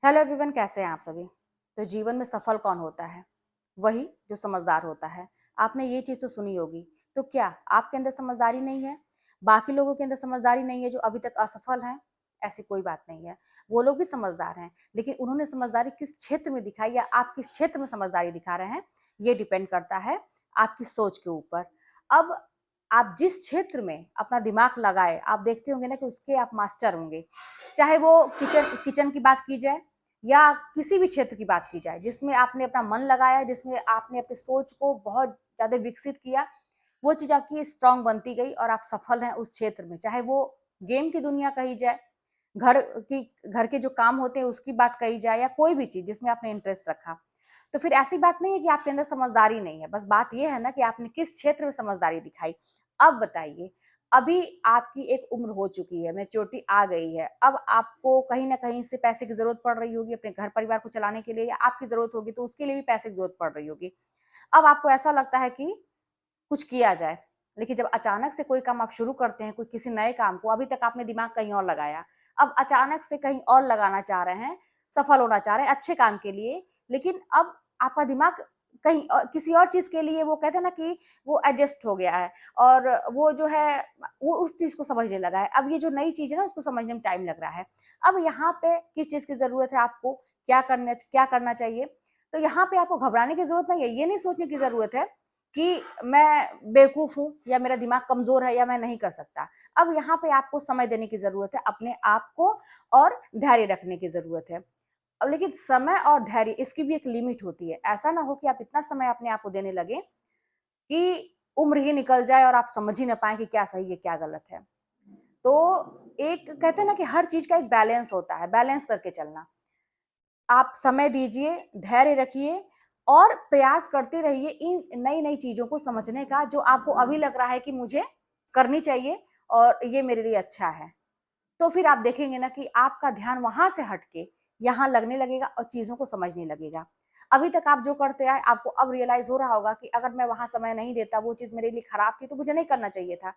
Hello everyone, कैसे हैं आप सभी। तो जीवन में सफल कौन होता है? वही जो समझदार होता है। आपने ये चीज तो सुनी होगी। तो क्या आपके अंदर समझदारी नहीं है? बाकी लोगों के अंदर समझदारी नहीं है जो अभी तक असफल हैं? ऐसी कोई बात नहीं है। वो लोग भी समझदार हैं, लेकिन उन्होंने समझदारी किस क्षेत्र में दिखाई या आप किस क्षेत्र में समझदारी दिखा रहे हैं, ये डिपेंड करता है आपकी सोच के ऊपर। अब आप जिस क्षेत्र में अपना दिमाग लगाए, आप देखते होंगे ना कि उसके आप मास्टर होंगे। चाहे वो किचन किचन की बात की जाए या किसी भी क्षेत्र की बात की जाए जिसमें आपने अपना मन लगाया, जिसमें आपने अपनी सोच को बहुत ज्यादा विकसित किया, वो चीज आपकी स्ट्रांग बनती गई और आप सफल हैं उस क्षेत्र में। चाहे वो गेम की दुनिया कही जाए, घर घर के जो काम होते हैं उसकी बात कही जाए, या कोई भी चीज जिसमें आपने इंटरेस्ट रखा। तो फिर ऐसी बात नहीं है कि आपके अंदर समझदारी नहीं है, बस बात यह है ना कि आपने किस क्षेत्र में समझदारी दिखाई। अब बताइए, अभी आपकी एक उम्र हो चुकी है, मैच्योरिटी आ गई है। अब आपको कहीं ना कहीं से पैसे की जरूरत पड़ रही होगी अपने घर परिवार को चलाने के लिए, या आपकी जरूरत होगी तो उसके लिए भी पैसे की जरूरत पड़ रही होगी। अब आपको ऐसा लगता है कि कुछ किया जाए, लेकिन जब अचानक से कोई काम आप शुरू करते हैं, कोई किसी नए काम को, अभी तक आपने दिमाग कहीं और लगाया, अब अचानक से कहीं और लगाना चाह रहे हैं, सफल होना चाह रहे हैं अच्छे काम के लिए, लेकिन अब आपका दिमाग कहीं और, किसी और चीज के लिए, वो कहते हैं ना कि वो एडजस्ट हो गया है, और वो जो है वो उस चीज को समझने लगा है। अब ये जो नई चीज है ना, उसको समझने में टाइम लग रहा है। अब यहाँ पे किस चीज की जरूरत है आपको, क्या करना चाहिए? तो यहाँ पे आपको घबराने की जरूरत नहीं है, ये नहीं सोचने की जरूरत है कि मैं बेवकूफ हूँ या मेरा दिमाग कमजोर है या मैं नहीं कर सकता। अब यहाँ पे आपको समय देने की जरूरत है अपने आप को, और धैर्य रखने की जरूरत है। अब लेकिन समय और धैर्य, इसकी भी एक लिमिट होती है। ऐसा ना हो कि आप इतना समय अपने आप को देने लगे कि उम्र ही निकल जाए और आप समझ ही ना पाए कि क्या सही है क्या गलत है। तो एक कहते हैं ना कि हर चीज का एक बैलेंस होता है, बैलेंस करके चलना। आप समय दीजिए, धैर्य रखिए, और प्रयास करते रहिए इन नई नई चीजों को समझने का, जो आपको अभी लग रहा है कि मुझे करनी चाहिए और ये मेरे लिए अच्छा है। तो फिर आप देखेंगे ना कि आपका ध्यान वहां से हटके यहाँ लगने लगेगा और चीजों को समझने लगेगा। अभी तक आप जो करते आए, आपको अब रियलाइज हो रहा होगा कि अगर मैं वहां समय नहीं देता, वो चीज मेरे लिए खराब थी, तो मुझे नहीं करना चाहिए था।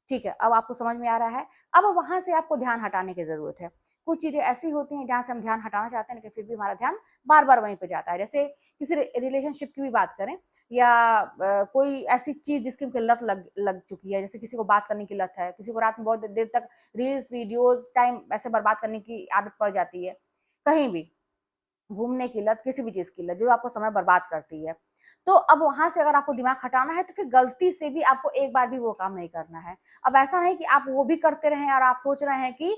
ठीक है, अब आपको समझ में आ रहा है। अब वहां से आपको ध्यान हटाने की जरूरत है। कुछ चीजें ऐसी होती हैं जहां से हम ध्यान हटाना चाहते हैं, लेकिन फिर भी हमारा ध्यान बार बार वहीं पे जाता है। जैसे किसी रिलेशनशिप की भी बात करें, या कोई ऐसी चीज जिसकी उनकी लत लग लग चुकी है। जैसे किसी को बात करने की लत है, किसी को रात में बहुत देर तक रील्स वीडियोस टाइम ऐसे बर्बाद करने की आदत पड़ जाती है। कहीं भी घूमने की लत, किसी भी चीज की लत जो आपको समय बर्बाद करती है। तो अब वहां से अगर आपको दिमाग हटाना है, तो फिर गलती से भी आपको एक बार भी वो काम नहीं करना है। अब ऐसा नहीं कि आप वो भी करते रहें और आप सोच रहे हैं कि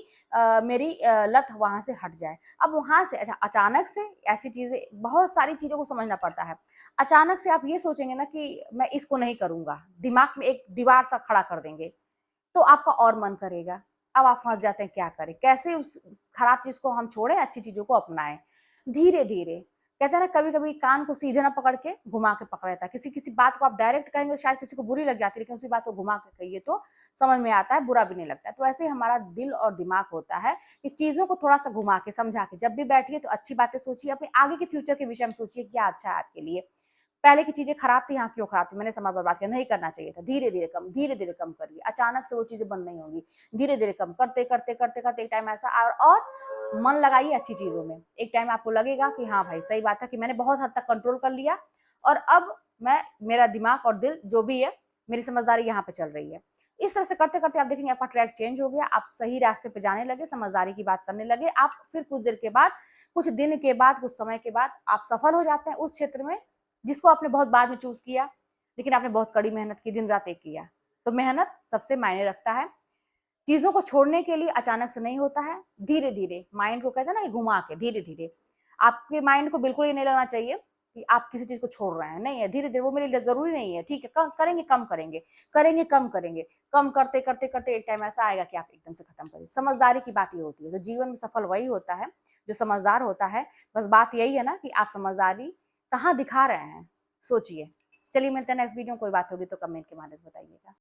मेरी लत वहां से हट जाए। अब वहां से अच्छा, अचानक से ऐसी चीजें, बहुत सारी चीजों को समझना पड़ता है। अचानक से आप ये सोचेंगे ना कि मैं इसको नहीं करूंगा, दिमाग में एक दीवार सा खड़ा कर देंगे, तो आपका और मन करेगा। अब आप फंस जाते हैं, क्या करें, कैसे उस खराब चीज को हम छोड़ें, अच्छी चीजों को अपनाएं। धीरे धीरे, कहते हैं ना, कभी कभी कान को सीधे ना पकड़ के घुमा के पकड़ लेता है। किसी किसी बात को आप डायरेक्ट कहेंगे तो शायद किसी को बुरी लग जाती है, लेकिन उसी बात को घुमा के कहिए तो समझ में आता है, बुरा भी नहीं लगता है। तो ऐसे ही हमारा दिल और दिमाग होता है कि चीजों को थोड़ा सा घुमा के समझा के जब भी बैठिए तो अच्छी बातें सोचिए, अपने आगे के फ्यूचर के विषय में सोचिए क्या अच्छा है आपके लिए। पहले की चीजें खराब थी, यहाँ क्यों खराब थी, मैंने समय बर्बाद किया, नहीं करना चाहिए था। धीरे धीरे कम करिए, अचानक से वो चीजें बंद नहीं होंगी। धीरे धीरे कम करते करते करते करते एक टाइम ऐसा और मन लगाइए अच्छी चीजों में। एक टाइम आपको लगेगा कि हाँ भाई, सही बात है कि मैंने बहुत हद तक कंट्रोल कर लिया, और अब मैं, मेरा दिमाग और दिल जो भी है, मेरी समझदारी यहाँ पे चल रही है। इस तरह से करते करते आप देखेंगे आपका ट्रैक चेंज हो गया, आप सही रास्ते पे जाने लगे, समझदारी की बात करने लगे। आप फिर कुछ देर के बाद, कुछ दिन के बाद, कुछ समय के बाद आप सफल हो जाते हैं उस क्षेत्र में जिसको आपने बहुत बाद में चूज किया, लेकिन आपने बहुत कड़ी मेहनत की, दिन रात एक किया। तो मेहनत सबसे मायने रखता है। चीजों को छोड़ने के लिए अचानक से नहीं होता है, धीरे धीरे माइंड को, कहते हैं ना, घुमा के धीरे धीरे। आपके माइंड को बिल्कुल ये नहीं लगना चाहिए कि आप किसी चीज को छोड़ रहे हैं, नहीं है, धीरे धीरे, वो मेरे लिए जरूरी नहीं है, ठीक है, करेंगे कम करेंगे, करेंगे कम करेंगे, कम करते करते करते एक टाइम ऐसा आएगा कि आप एकदम से खत्म करिए। समझदारी की बात ये होती है। तो जीवन में सफल वही होता है जो समझदार होता है। बस बात यही है ना कि आप समझदारी कहाँ दिखा रहे हैं, सोचिए। चलिए मिलते हैं नेक्स्ट वीडियो में, कोई बात होगी तो कमेंट के माध्यम से बताइएगा।